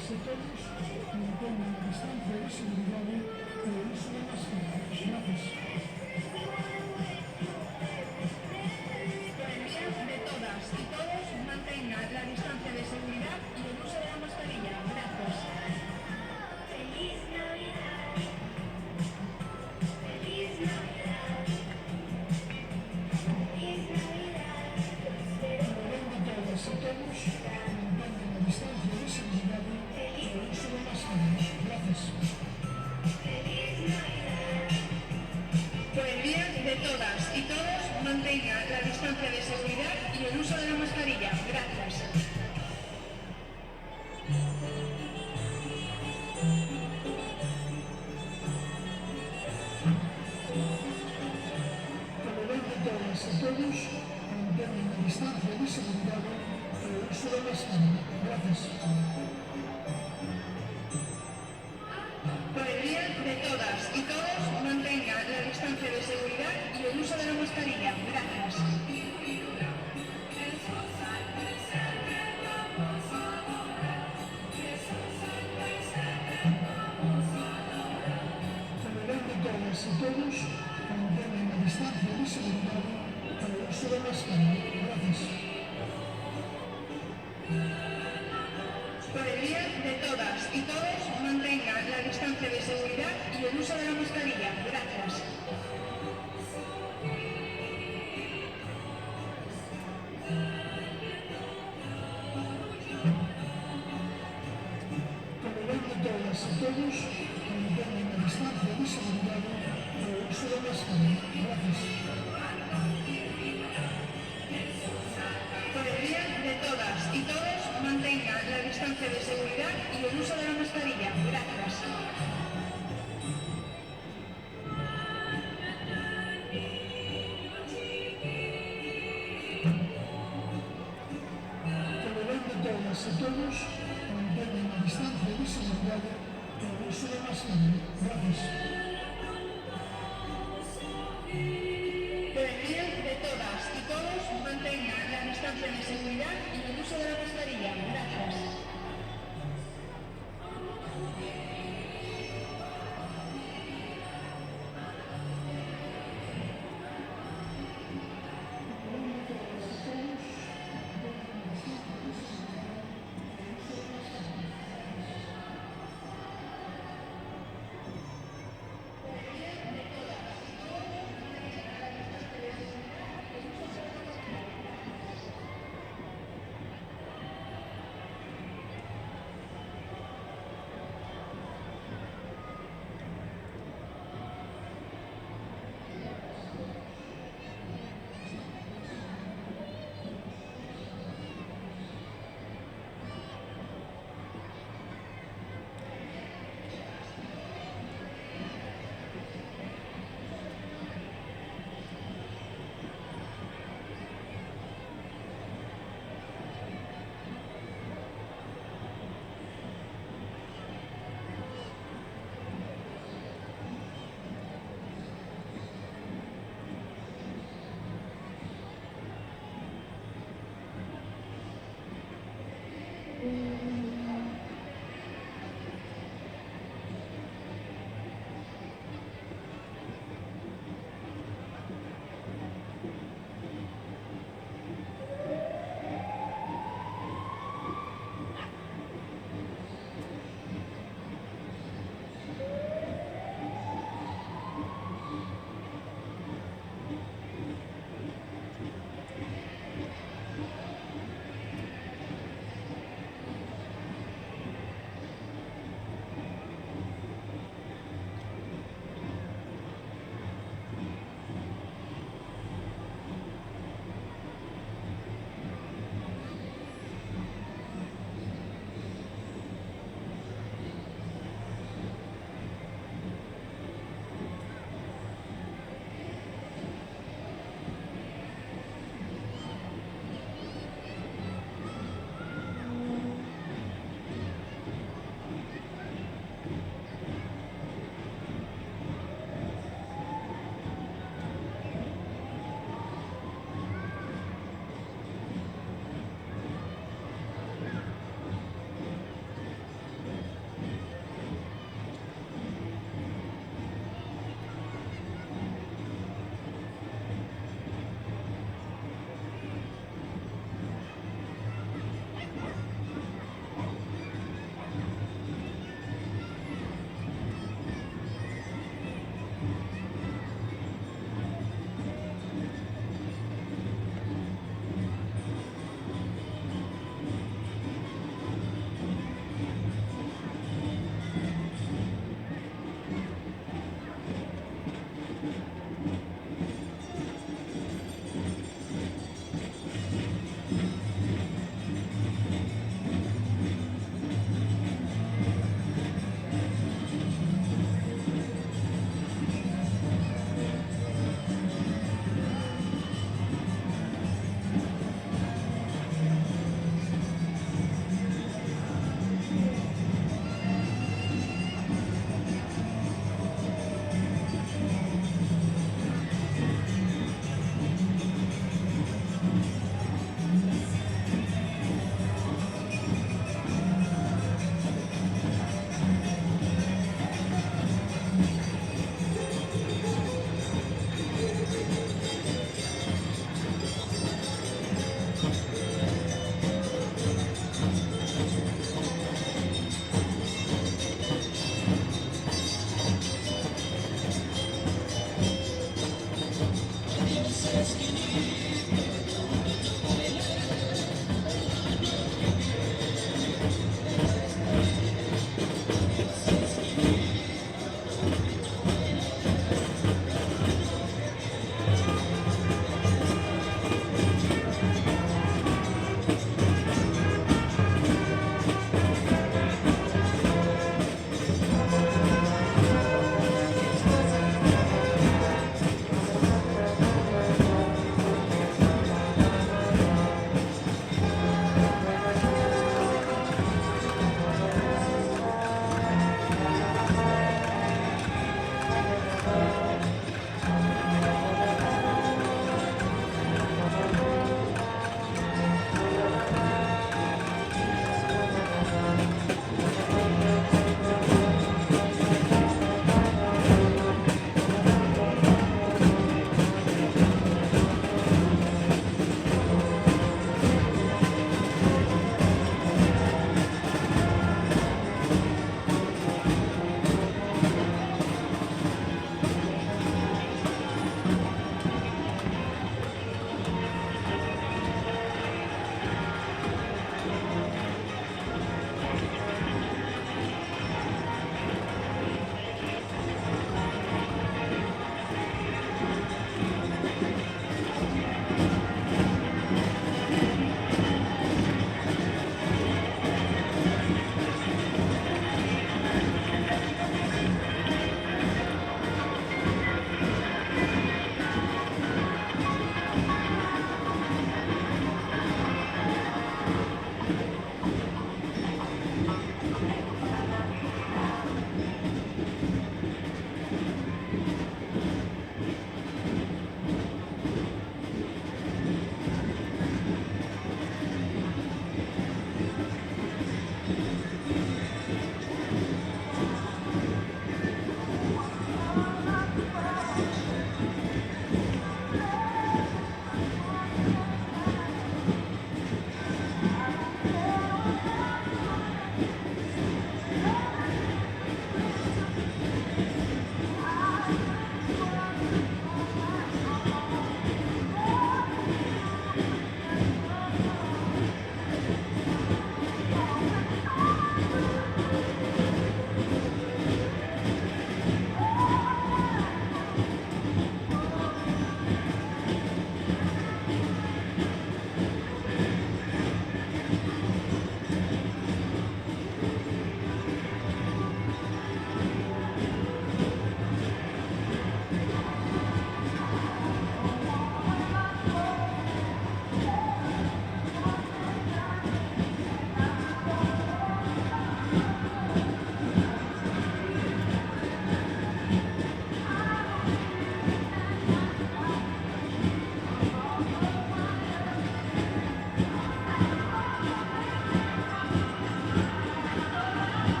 todas y todos mantengan la distancia de seguridad y el uso de mascarillas. Gracias. Prohibición de todas y todos mantengan la distancia de seguridad y el uso de la mascarilla. Gracias. Feliz Navidad. Feliz Navidad. Feliz Navidad. Todas y todos mantengan la distancia de seguridad y el uso de mascarillas. Gracias. Feliz Navidad. Prohibición de todas y todos mantengan la distancia de seguridad y el uso de la mascarilla. Gracias. Todas y todos mantengan la distancia de seguridad y el uso de mascarilla. Gracias. Prohibición de todas y todos mantengan la distancia de seguridad y el uso de la mascarilla. Gracias. Todas y todos mantengan la distancia de seguridad y el uso de mascarilla. Gracias. Prohibición de todas y todos mantengan la distancia de seguridad y el uso de la mascarilla. Gracias. Todas y todos mantengan la distancia de seguridad y el uso de mascarilla. Gracias. Prohibición de todas y todos mantengan la distancia de seguridad y el uso de la mascarilla. Gracias. Todas y todos mantengan la distancia de seguridad y el uso de mascarilla. Gracias. Prohibición de todas y todos mantengan la distancia de seguridad y el uso de la mascarilla. Gracias.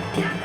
Navidad.